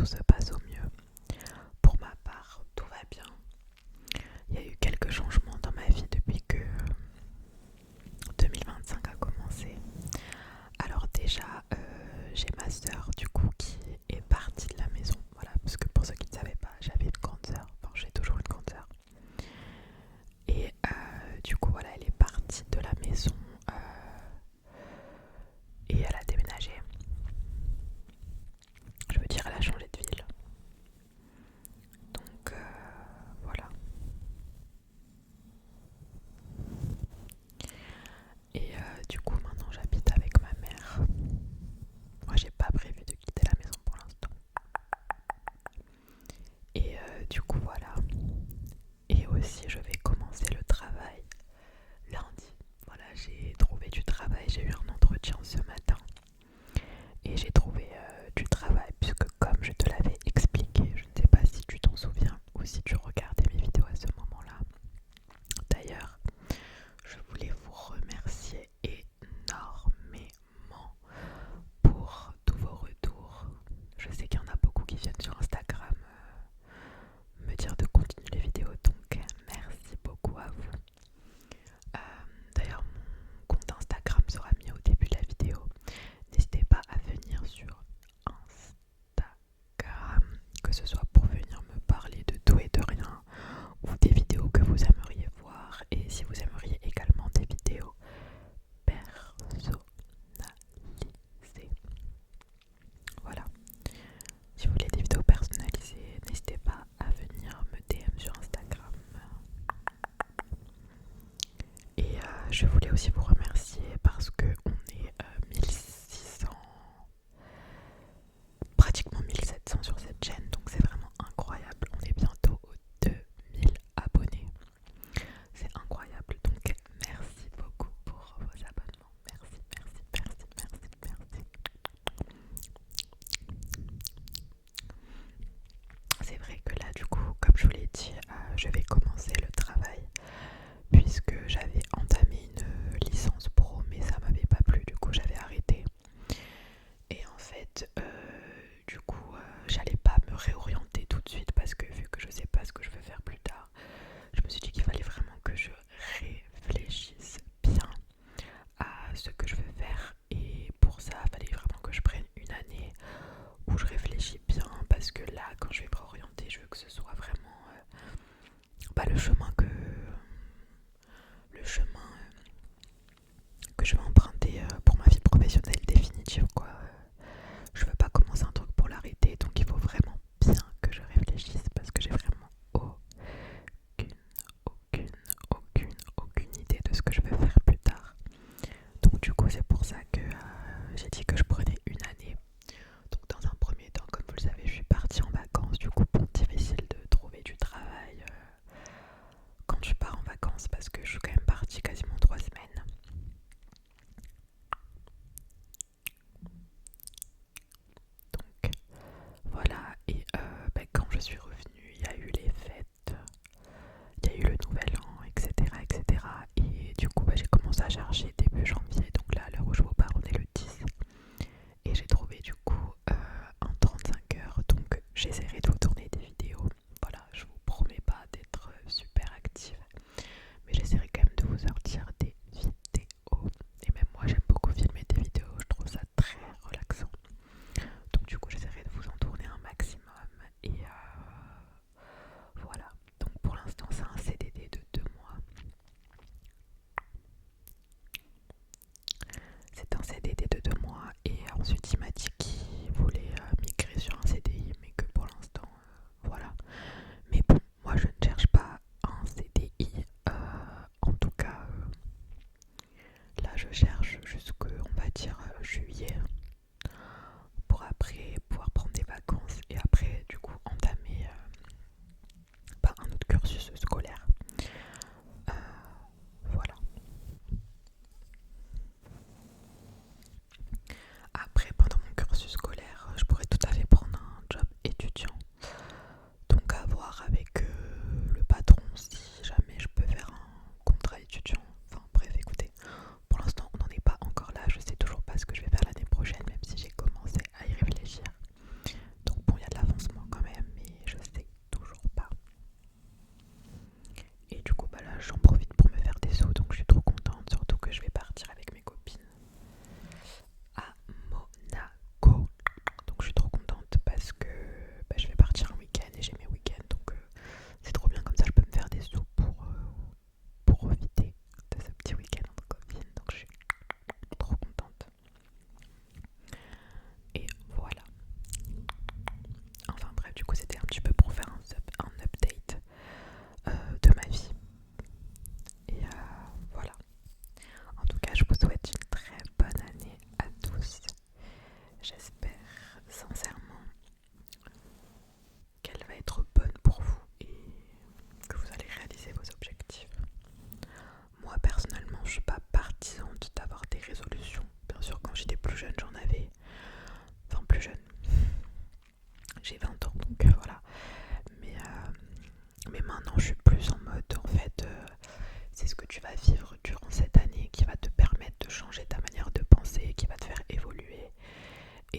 tout se passe au mieux. Pour ma part, tout va bien. Il y a eu quelques changements dans ma vie depuis que 2025 a commencé. Alors déjà, j'ai ma sœur du coup qui est partie de la maison. Voilà, parce que pour ceux qui ne savaient pas, j'avais une grande sœur. Enfin, j'ai toujours une grande sœur. Et du coup, voilà, elle est partie de la maison et elle a déménagé. Je veux dire, elle a changé de ville. Donc voilà. Et du coup, maintenant j'habite avec ma mère. Moi, j'ai pas prévu de quitter la maison pour l'instant. Et du coup, voilà. Et aussi, je vais commencer le travail lundi. Voilà, j'ai trouvé du travail. J'ai eu un entretien ce matin. Et j'ai trouvé du travail puisque comme je te l'avais expliqué, je ne sais pas si tu t'en souviens ou si tu regardais mes vidéos à ce moment-là. D'ailleurs, je voulais vous remercier énormément pour tous vos retours. Je sais qu'il y en a beaucoup qui viennent sur Instagram me dire de continuer les vidéos, donc merci beaucoup à vous. D'ailleurs, mon compte Instagram sera mis au début de la vidéo. N'hésitez pas à venir sur Instagram, que ce soit pour venir me parler de tout et de rien, ou des vidéos que vous aimeriez voir, et si vous aimeriez également des vidéos personnalisées. Voilà. Si vous voulez des vidéos personnalisées, n'hésitez pas à venir me DM sur Instagram. Et je voulais aussi vous remercier parce que on est 1600, pratiquement 1700 sur cette chaîne, donc c'est vraiment incroyable. On est bientôt aux 2000 abonnés. C'est incroyable, donc merci beaucoup pour vos abonnements. Merci, merci, merci, merci, merci. C'est vrai que là, du coup, comme je vous l'ai dit, je vais commencer le travail puisque j'avais entamé une licence pro, mais ça m'avait pas plu, du coup j'avais arrêté. Et en fait, du coup, j'allais pas me réorienter tout de suite parce que vu que je sais pas ce que je veux faire plus tard, je me suis dit qu'il fallait vraiment que je réfléchisse bien à ce que je veux faire. Et pour ça, il fallait vraiment que je prenne une année où je réfléchis bien parce que là, quand je vais me réorienter, je veux que ce soit vraiment le chemin que je vais emprunter pour ma vie professionnelle définitive, quoi. Je veux pas commencer un truc pour l'arrêter, donc il faut vraiment bien que je réfléchisse parce que j'ai vraiment aucune, aucune idée de ce que je vais faire plus tard. Donc du coup c'est pour ça que j'ai dit que je prenais une année. Donc dans un premier temps, comme vous le savez, je suis partie en vacances. Du coup bon, difficile de trouver du travail quand tu pars en vacances parce que je suis quand même partie quasiment 3 semaines. Donc voilà, et quand je suis revenue, il y a eu les fêtes, il y a eu le nouvel an, etc. etc. Et du coup j'ai commencé à chercher début janvier, donc là à l'heure où je vous parle on est le 10. Et j'ai trouvé du coup un 35 heures, donc j'essaierai de vous tourner des vidéos. Voilà, je vous promets pas d'être super active, mais j'essaierai quand même de vous sortir des vidéos. Et même moi j'aime beaucoup filmer des vidéos, je trouve ça très relaxant. Donc du coup j'essaierai de vous en tourner un maximum. Et voilà, donc pour l'instant c'est un CDD de 2 mois. C'est un CDD de 2 mois et ensuite il m'a dit qu'il voulait migrer sur un CDI, mais que pour l'instant voilà. Mais bon, moi je ne cherche pas un CDI, en tout cas là je cherche jusqu'on va dire juillet, pour après pouvoir prendre des vacances et après du coup entamer un autre cursus scolaire. Voilà. Après, pendant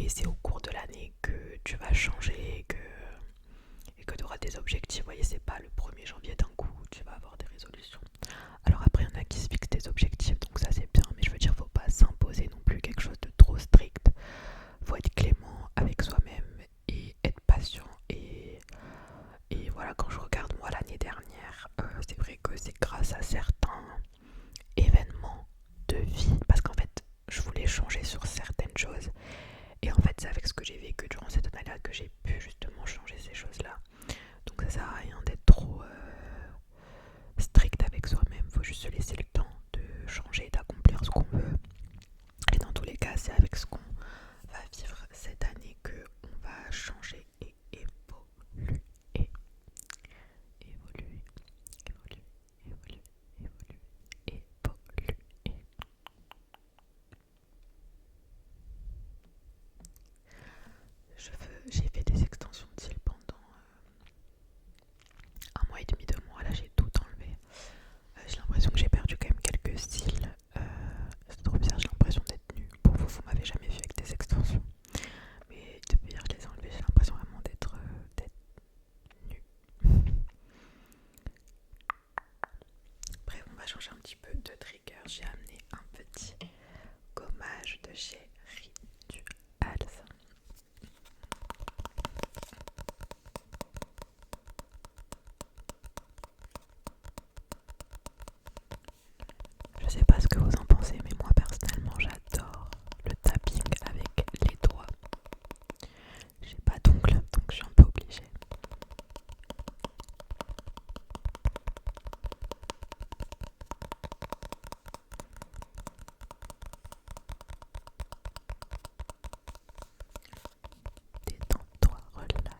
et c'est au cours de l'année que tu vas changer et que tu auras des objectifs. Vous voyez, c'est pas le 1er janvier d'un coup où tu vas avoir des résolutions. Alors après, il y en a qui se fixent des objectifs, donc ça c'est bien, mais je veux dire, faut pas s'imposer non plus quelque chose de trop strict. Faut être clément avec soi-même et être patient. Et voilà, quand je regarde moi l'année dernière, c'est vrai que c'est grâce à certains événements de vie, parce qu'en fait, je voulais changer sur certaines choses. Et en fait, c'est avec ce que j'ai vécu durant cette année-là que j'ai pu justement changer ces choses-là. Donc ça sert à rien d'être trop strict avec soi-même, faut juste se laisser le temps de changer, d'accomplir ce qu'on veut. Et dans tous les cas, c'est avec ce qu'on va vivre cette année que on va changer et évoluer. Évoluer, évoluer, évoluer, évoluer, évoluer. J'ai fait des extensions de cils pendant 1 mois et demi, 2 mois. Là, j'ai tout enlevé. J'ai l'impression que j'ai perdu quand même quelques cils. C'est trop bizarre, j'ai l'impression d'être nue. Pour vous, vous m'avez jamais vu avec des extensions. Mais depuis hier, je les ai enlevés, j'ai l'impression vraiment d'être nue. Bref, on va changer un petit peu de trigger. J'ai amené un petit gommage de chez Rituals. Je sais pas ce que vous en pensez, mais moi personnellement j'adore le tapping avec les doigts. J'ai pas d'ongles, donc je suis un peu obligée. Détends-toi, relax.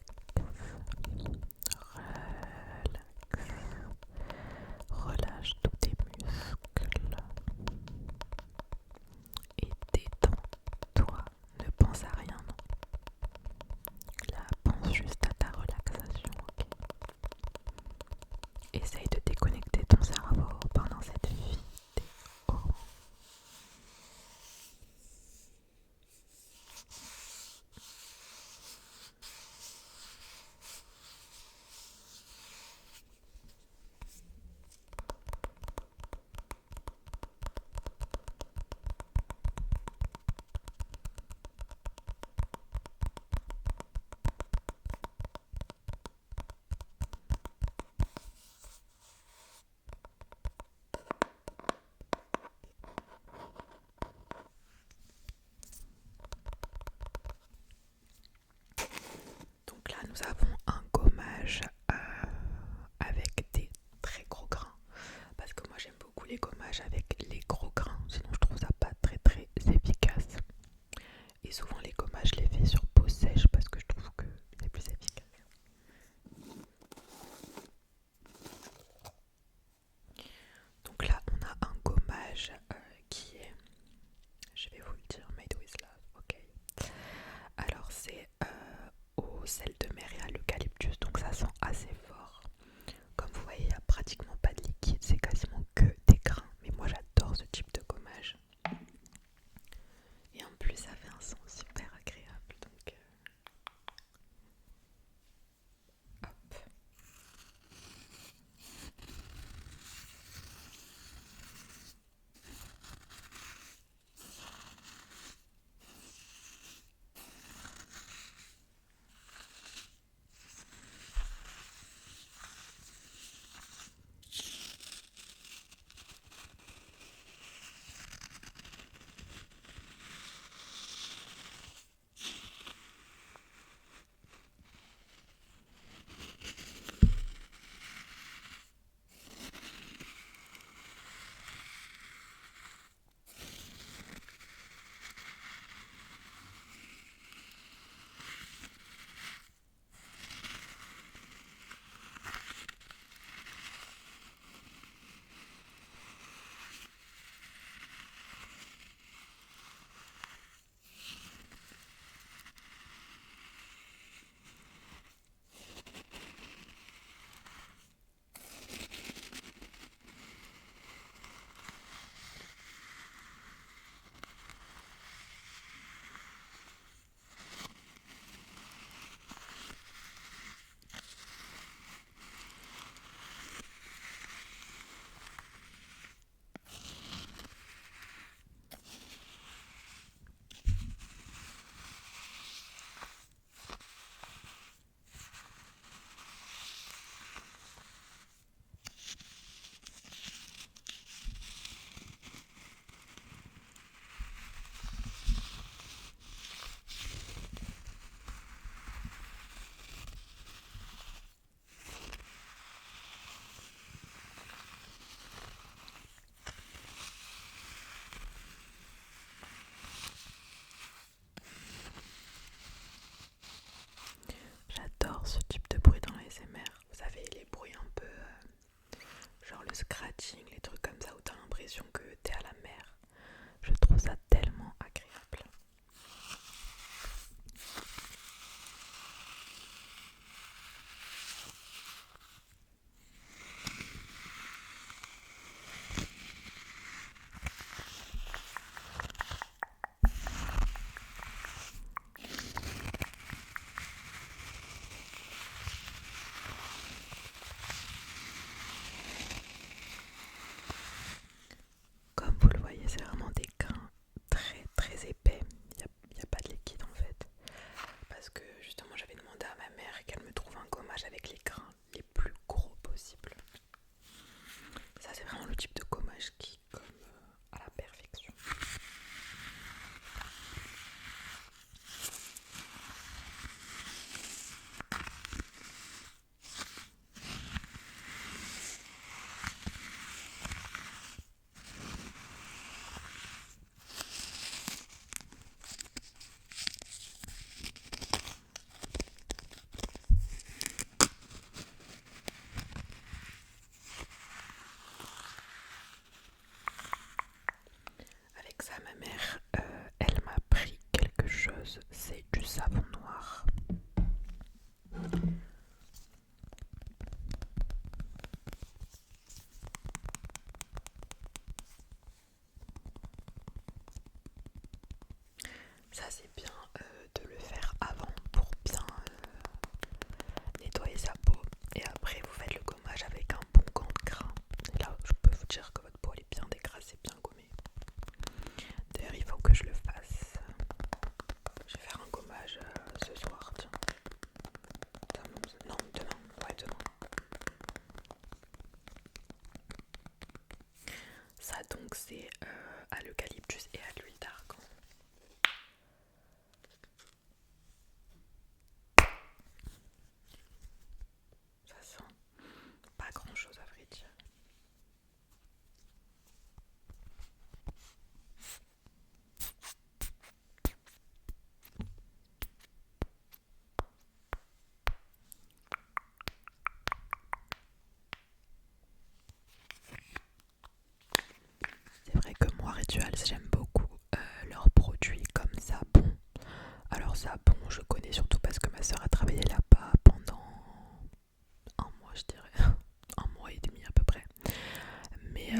Relâche tous tes muscles. Et détends-toi. Ne pense à rien, non. Là, pense juste à ta relaxation, ok. Essaye de déconnecter ton cerveau pendant cette vidéo. Donc là, nous avons un gommage avec des très gros grains. Parce que moi, j'aime beaucoup les gommages avec les gros grains. Sinon, je trouve ça pas très très efficace. Et souvent, les gommages, je les fais sur peau sèche parce que je trouve que c'est plus efficace. Donc là, on a un gommage qui est, je vais vous le dire, made with love, ok. Alors c'est au sel de mer et à l'eucalyptus, donc ça sent assez fort. Comme vous voyez, il n'y a pratiquement pas de liquide, c'est quasiment que des grains. Mais moi j'adore ce type de gommage. Et en plus ça fait un son super agréable. Donc Rituals, j'aime beaucoup leurs produits comme Sabon. Alors Sabon, je connais surtout parce que ma soeur a travaillé là-bas pendant un mois, je dirais, un mois et demi à peu près. Mais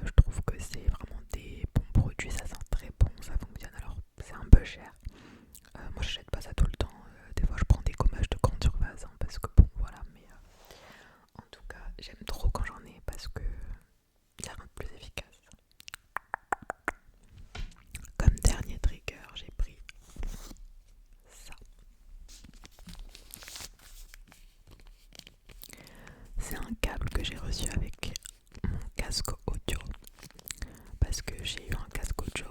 je trouve que c'est vraiment des bons produits, ça sent très bon, ça fonctionne. Alors c'est un peu cher. Moi j'achète pas ça tout le temps. Des fois je prends des gommages de grande surface hein, parce que bon voilà. Mais en tout cas j'aime trop quand j'en ai parce que ça rend plus efficace. Comme dernier trigger, j'ai pris ça. C'est un câble que j'ai reçu avec mon casque audio parce que j'ai eu un casque audio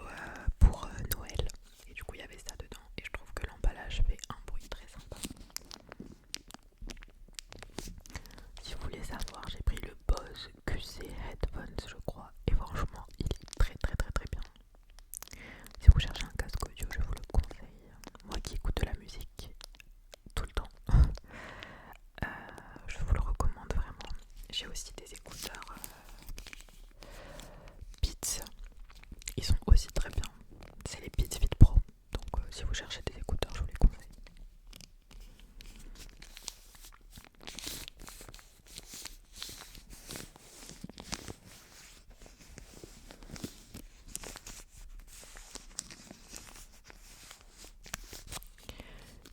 pour Noël et du coup il y avait ça dedans et je trouve que l'emballage fait un bruit très sympa. Si vous voulez savoir, j'ai pris le Bose QC Headphones je crois et franchement il est très très très très bien. Si vous cherchez un casque audio, je vous le conseille. Moi qui écoute de la musique tout le temps, je vous le recommande vraiment. J'ai aussi des écouteurs Beats. Ils sont aussi très bien. C'est les Beats Fit Pro. Donc si vous cherchez des écouteurs, je vous les conseille.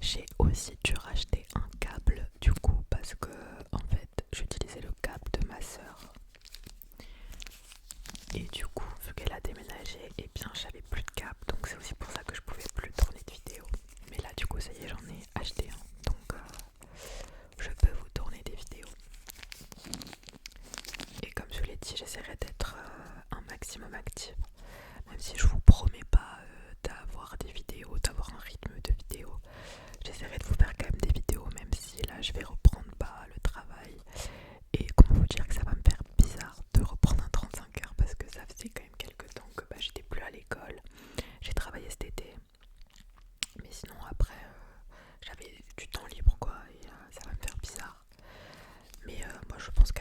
J'ai aussi dû racheter un câble du coup parce que en fait j'utilisais le câble de ma soeur. Et du coup vu qu'elle a déménagé, et bien j'avais plus de câble. Donc c'est aussi pour ça que je pouvais plus tourner de vidéos. Mais là du coup ça y est, j'en ai acheté un. Donc je peux vous tourner des vidéos. Et comme je l'ai dit, j'essaierai d'être un maximum active. Même si je vous promets pas d'avoir des vidéos, d'avoir un rythme de vidéo. J'essaierai de vous faire quand même des vidéos, même si là je vais reprendre pas le travail. Et comment vous dire que ça va me faire bizarre de reprendre un 35 heures parce que ça faisait quand même quelques temps que j'étais plus à l'école. J'ai travaillé cet été. Mais sinon après j'avais du temps libre quoi et ça va me faire bizarre. Mais moi je pense